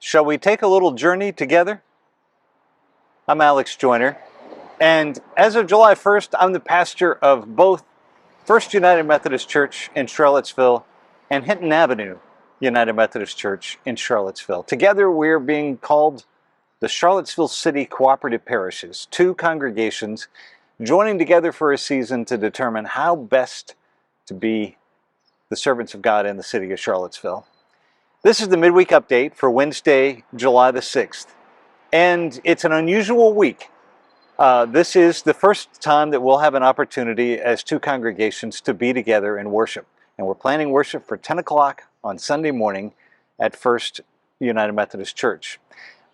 Shall we take a little journey together? I'm Alex Joyner, and as of July 1st, I'm the pastor of both First United Methodist Church in Charlottesville and Hinton Avenue United Methodist Church in Charlottesville. Together, we're being called the Charlottesville City Cooperative Parishes, two congregations joining together for a season to determine how best to be the servants of God in the city of Charlottesville. This is the midweek update for Wednesday, July the 6th. And it's an unusual week. This is the first time that we'll have an opportunity as two congregations to be together in worship. And we're planning worship for 10 o'clock on Sunday morning at First United Methodist Church.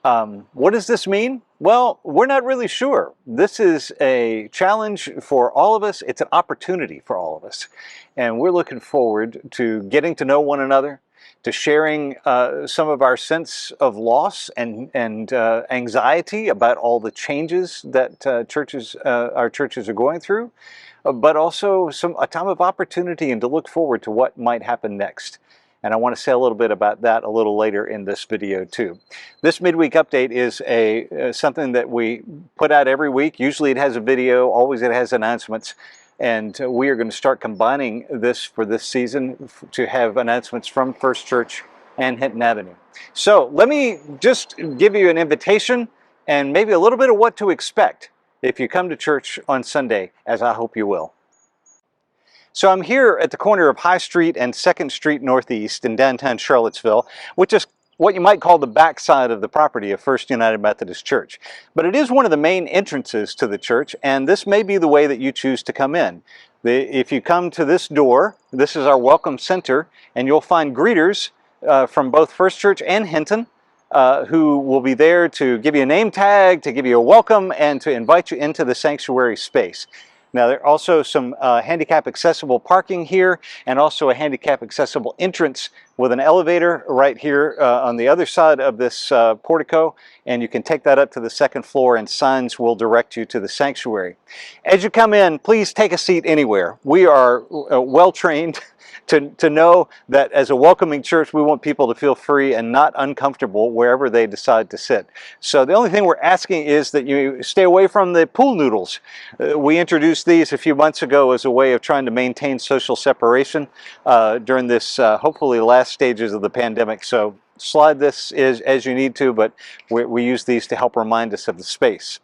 What does this mean? Well, we're not really sure. This is a challenge for all of us. It's an opportunity for all of us. And we're looking forward to getting to know one another, to sharing some of our sense of loss and anxiety about all the changes that our churches are going through, but also a time of opportunity and to look forward to what might happen next. And I want to say a little bit about that a little later in this video too. This midweek update is something that we put out every week. Usually it has a video, always it has announcements. And we are going to start combining this for this season to have announcements from First Church and Hinton Avenue. So let me just give you an invitation and maybe a little bit of what to expect if you come to church on Sunday, as I hope you will. So I'm here at the corner of High Street and 2nd Street Northeast in downtown Charlottesville, which is what you might call the backside of the property of First United Methodist Church. But it is one of the main entrances to the church, and this may be the way that you choose to come in. If you come to this door, this is our welcome center, and you'll find greeters from both First Church and Hinton who will be there to give you a name tag, to give you a welcome, and to invite you into the sanctuary space. Now, there are also some handicap accessible parking here, and also a handicap accessible entrance with an elevator right here on the other side of this portico, and you can take that up to the 2nd floor, and signs will direct you to the sanctuary. As you come in, please take a seat anywhere. We are well trained to know that as a welcoming church, we want people to feel free and not uncomfortable wherever they decide to sit. So the only thing we're asking is that you stay away from the pool noodles. We introduced these a few months ago as a way of trying to maintain social separation during this hopefully last stages of the pandemic. So slide this as you need to, but we use these to help remind us of the space.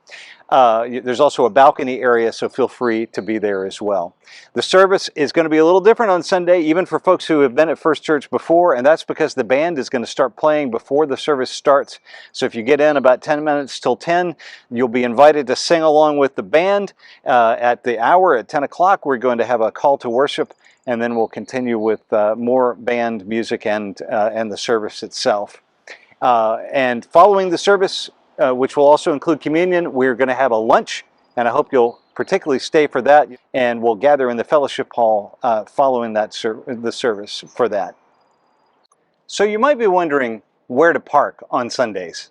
There's also a balcony area, so feel free to be there as well. The service is going to be a little different on Sunday, even for folks who have been at First Church before, and that's because the band is going to start playing before the service starts. So if you get in about 10 minutes till 10, you'll be invited to sing along with the band. At the hour at 10 o'clock, we're going to have a call to worship, and then we'll continue with more band music and the service itself. And following the service, which will also include communion, we're going to have a lunch, and I hope you'll particularly stay for that, and we'll gather in the fellowship hall following that the service for that. So you might be wondering where to park on Sundays.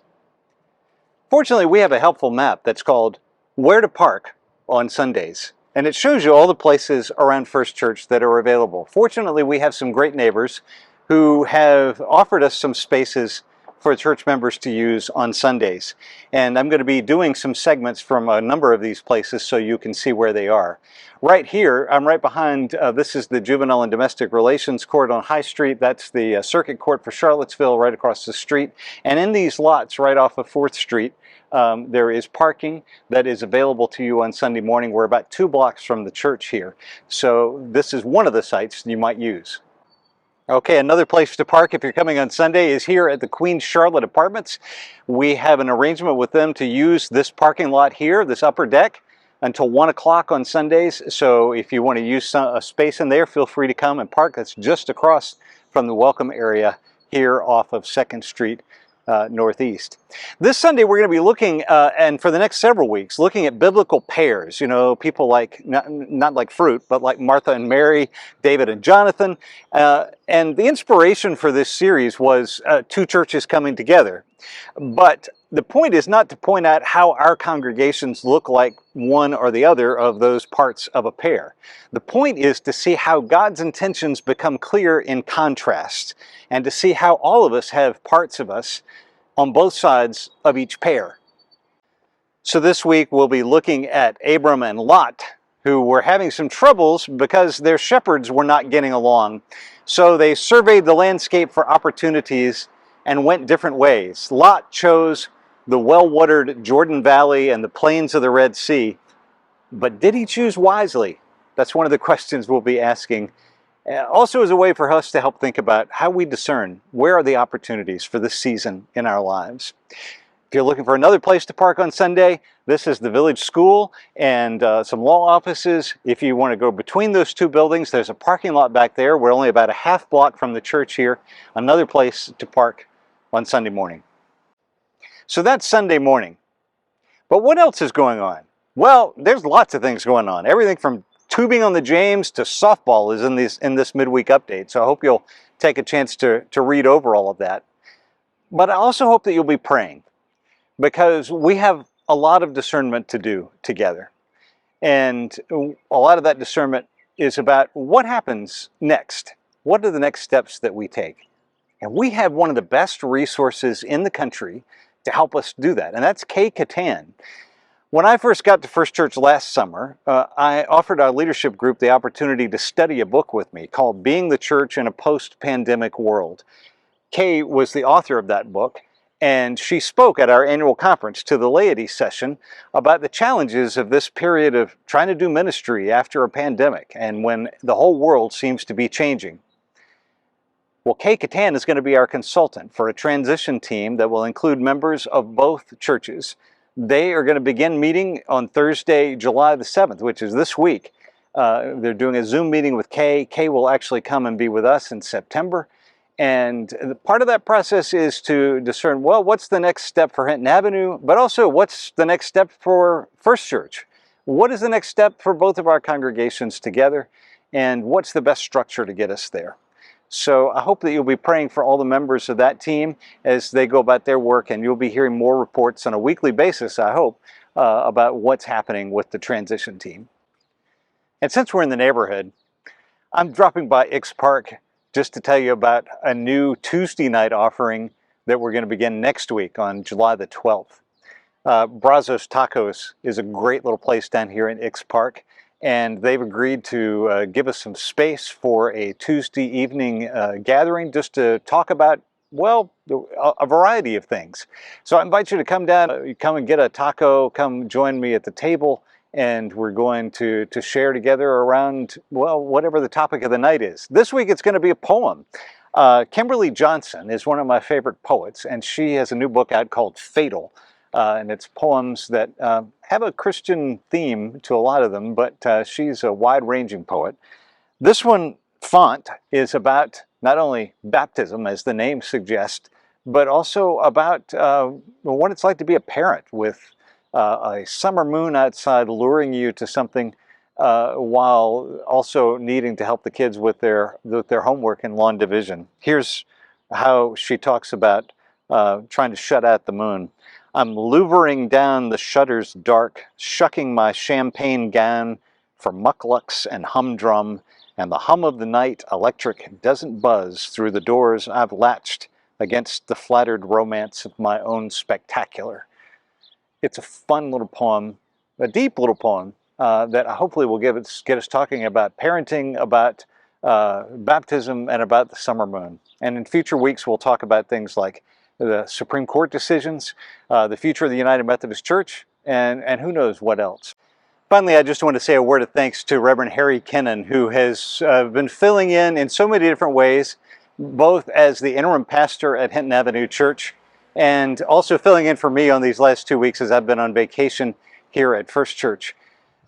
Fortunately, we have a helpful map that's called Where to Park on Sundays, and it shows you all the places around First Church that are available. Fortunately, we have some great neighbors who have offered us some spaces for church members to use on Sundays. And I'm going to be doing some segments from a number of these places so you can see where they are. Right here, I'm right behind, this is the Juvenile and Domestic Relations Court on High Street. That's the Circuit Court for Charlottesville right across the street. And in these lots right off of 4th Street, there is parking that is available to you on Sunday morning. We're about 2 blocks from the church here. So this is one of the sites you might use. Okay, another place to park if you're coming on Sunday is here at the Queen Charlotte Apartments. We have an arrangement with them to use this parking lot here, this upper deck, until 1 o'clock on Sundays. So if you want to use a space in there, feel free to come and park. That's just across from the welcome area here off of 2nd Street Northeast. This Sunday we're going to be looking, and for the next several weeks, looking at biblical pairs. You know, people like, not like fruit, but like Martha and Mary, David and Jonathan. And the inspiration for this series was two churches coming together. But the point is not to point out how our congregations look like one or the other of those parts of a pair. The point is to see how God's intentions become clear in contrast, and to see how all of us have parts of us on both sides of each pair. So this week we'll be looking at Abram and Lot, who were having some troubles because their shepherds were not getting along. So they surveyed the landscape for opportunities and went different ways. Lot chose the well-watered Jordan Valley and the plains of the Red Sea, but did he choose wisely? That's one of the questions we'll be asking. Also as a way for us to help think about how we discern where are the opportunities for this season in our lives. If you're looking for another place to park on Sunday, this is the village school and some law offices. If you want to go between those two buildings, there's a parking lot back there. We're only about a half block from the church here. Another place to park on Sunday morning. So that's Sunday morning. But what else is going on? Well, there's lots of things going on. Everything from tubing on the James to softball is in this midweek update. So I hope you'll take a chance to read over all of that. But I also hope that you'll be praying, because we have a lot of discernment to do together. And a lot of that discernment is about what happens next. What are the next steps that we take? And we have one of the best resources in the country to help us do that, and that's Kay Catan. When I first got to First Church last summer, I offered our leadership group the opportunity to study a book with me called Being the Church in a Post-Pandemic World. Kay was the author of that book, and she spoke at our annual conference to the laity session about the challenges of this period of trying to do ministry after a pandemic and when the whole world seems to be changing. Well, Kay Catan is going to be our consultant for a transition team that will include members of both churches. They are going to begin meeting on Thursday, July the 7th, which is this week. They're doing a Zoom meeting with Kay. Kay will actually come and be with us in September. And part of that process is to discern, well, what's the next step for Hinton Avenue, but also what's the next step for First Church? What is the next step for both of our congregations together? And what's the best structure to get us there? So I hope that you'll be praying for all the members of that team as they go about their work, and you'll be hearing more reports on a weekly basis, I hope, about what's happening with the transition team. And since we're in the neighborhood, I'm dropping by Ix Park just to tell you about a new Tuesday night offering that we're going to begin next week on July the 12th. Brazos Tacos is a great little place down here in Ix Park, and they've agreed to give us some space for a Tuesday evening gathering just to talk about, well, a variety of things. So I invite you to come down, come and get a taco, come join me at the table, and we're going to share together around, well, whatever the topic of the night is. This week it's going to be a poem. Kimberly Johnson is one of my favorite poets, and she has a new book out called Fatal. And it's poems that have a Christian theme to a lot of them, but she's a wide-ranging poet. This one, Font, is about not only baptism, as the name suggests, but also about what it's like to be a parent with a summer moon outside luring you to something while also needing to help the kids with their homework and lawn division. Here's how she talks about trying to shut out the moon. I'm louvering down the shutters dark, shucking my champagne gown for mucklucks and humdrum, and the hum of the night electric doesn't buzz through the doors I've latched against the flattered romance of my own spectacular. It's a fun little poem, a deep little poem that hopefully will get us talking about parenting, about baptism, and about the summer moon. And in future weeks we'll talk about things like the Supreme Court decisions, the future of the United Methodist Church, and who knows what else. Finally, I just want to say a word of thanks to Reverend Harry Kennan, who has been filling in so many different ways, both as the interim pastor at Hinton Avenue Church and also filling in for me on these last 2 weeks as I've been on vacation here at First Church.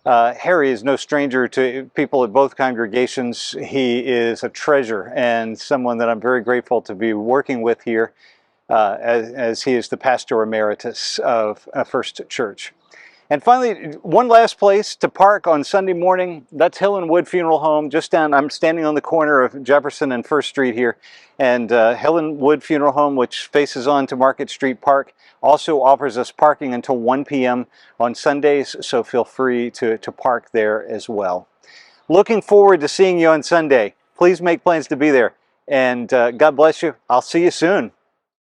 Harry is no stranger to people at both congregations. He is a treasure and someone that I'm very grateful to be working with here as he is the pastor emeritus of First Church. And finally, one last place to park on Sunday morning, that's Hillan Wood Funeral Home, just down, I'm standing on the corner of Jefferson and First Street here, and Hillan Wood Funeral Home, which faces on to Market Street Park, also offers us parking until 1 p.m. on Sundays, so feel free to park there as well. Looking forward to seeing you on Sunday. Please make plans to be there, and God bless you. I'll see you soon.